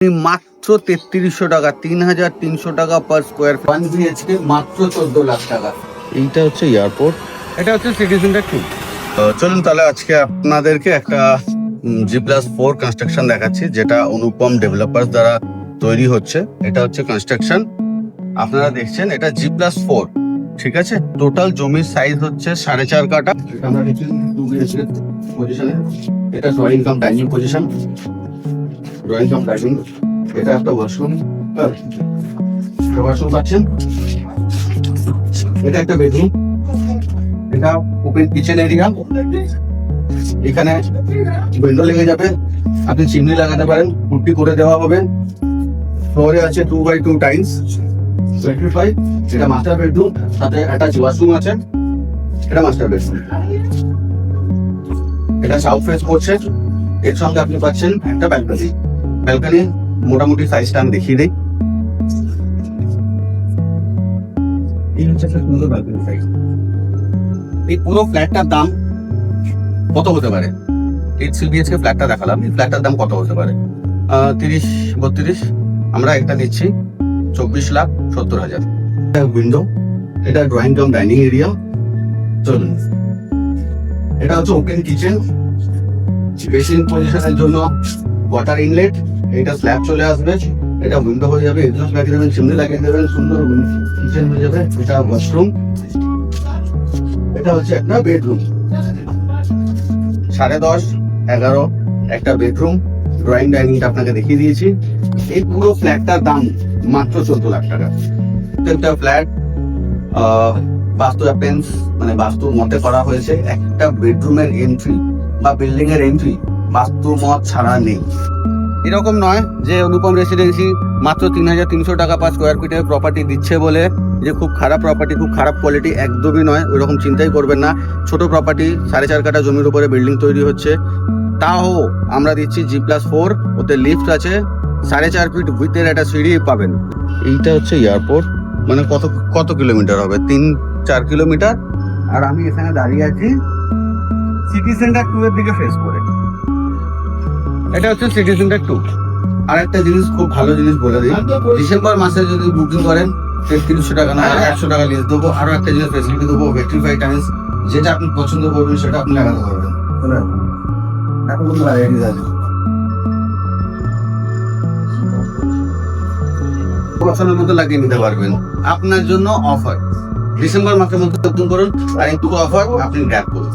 মাত্র ৩৩০০ টাকা, ৩৩০০ টাকা পার স্কোয়ার ফিট। 1 BHK মাত্র ১৪ লাখ টাকা। এইটা হচ্ছে এয়ারপোর্ট, এটা হচ্ছে সিটি সেন্টার 2। চলুন তাহলে আজকে আপনাদেরকে একটা G+4 কনস্ট্রাকশন দেখাচ্ছি, যেটা অনুপম ডেভেলপার্স দ্বারা তৈরি হচ্ছে। এটা হচ্ছে কনস্ট্রাকশন, আপনারা দেখছেন এটা G+4, ঠিক আছে। টোটাল জমির সাইজ হচ্ছে 4.5 কাঠা। আমরা দেখছি 2 BHK পজিশনে, এটা drawing cum dining position, drawing cum dining. এটা একটা ওয়াশরুম, ওয়াশরুম পাচ্ছেন। এটা একটা বেডরুম, এটা ওপেন কিচেন এরিয়া। এখানে উইন্ডো লেগে যাবে, আপনি চিমনি লাগাতে পারেন, পুট্টি করে দেওয়া হবে। ফ্লোরে আছে 2x2 টাইলস, 25। এটা মাস্টার বেডরুম, সাথে অ্যাটাচ ওয়াশরুম আছে। এটা মাস্টার বেডরুম, এটা সাউথ ফেস করছে। এর সঙ্গে আপনি পাচ্ছেন একটা ব্যালকনি। ব্যালকনি মোটামুটি সাইজটা আমি দেখিয়ে দিই। এই হচ্ছে একটা সুন্দর ব্যালকনি সাইজ। এই পুরো ফ্ল্যাটটার দাম কত হতে পারে? 8 BHK ফ্ল্যাটটা দেখালাম, এই ফ্ল্যাটটার দাম কত হতে পারে? 30-32। আমরা একটা নিচ্ছি 24,70,000। উইন্ডো, এটা ড্রয়িং কাম ডাইনিং এরিয়া। চলুন, এটা হচ্ছে ওপেন কিচেন, বেসিন পজিশনের জন্য ওয়াটার ইনলেট। এটা স্ল্যাব চলে আসবে, এটা উইন্ডো হয়ে যাবে, এক্সস্ট লাগিয়ে দেবেন, চিমনি লাগিয়ে দেবেন, সুন্দর কিচেন হয়ে যাবে। এটা ওয়াশরুম, এটা হচ্ছে একটা বেডরুম। 10.5-11 একটা বেডরুম, ড্রয়িং ডাইনিংটা আপনাকে দেখিয়ে দিয়েছি। এই পুরো ফ্ল্যাটটার দাম মাত্র 14 লাখ টাকা। একটা ফ্ল্যাট বাস্তু অ্যাপেন্স মানে বাস্তুর মতে করা হয়েছে। একটা বেডরুমের এন্ট্রি বা বিল্ডিং এর এন্ট্রি বাস্তু মত ছাড়া নেই। এরকম নয় যে অনুপম রেসিডেন্সি মাত্র 3,300 টাকা পার স্কোয়ার ফিটের প্রপার্টি দিচ্ছে বলে যে খুব খারাপ প্রপার্টি, খুব খারাপ কোয়ালিটি, একদমই নয়। ওইরকম চিন্তাই করবেন না। ছোট প্রপার্টি, 4.5 কাঠা জমির উপরে বিল্ডিং তৈরি হচ্ছে, তাও আমরা দিচ্ছি G+4। ওতে লিফট আছে, 4.5 ফিট উইথের একটা সিঁড়ি পাবেন। এইটা হচ্ছে এয়ারপোর্ট, মানে কত কিলোমিটার হবে? 3-4 কিলোমিটার। আর আমি এখানে দাঁড়িয়ে আছি সিটি সেন্টার 2 এর দিকে ফেস করে। এটা হচ্ছে সিটি সেন্টার 2। আর একটা জিনিস, খুব ভালো জিনিস বলে দিই, ডিসেম্বর মাসে যদি বুকিং করেন 3300 টাকা না 100 টাকা লিজ দেবো। আরো একটা জিনিস ফেসিলিটি দেবো, ইলেকট্রিফাই টাইলস, যেটা আপনি পছন্দ করবেন সেটা আপনি লাগাতে পারবেন। এখন কোনো ভ্যারাইটিস আছে, পছন্দের মতো লাগিয়ে নিতে পারবেন। আপনার জন্য অফার, ডিসেম্বর মাসের মধ্যে বুকিং করুন আর একটু অফার আপনি গ্র্যাব করুন।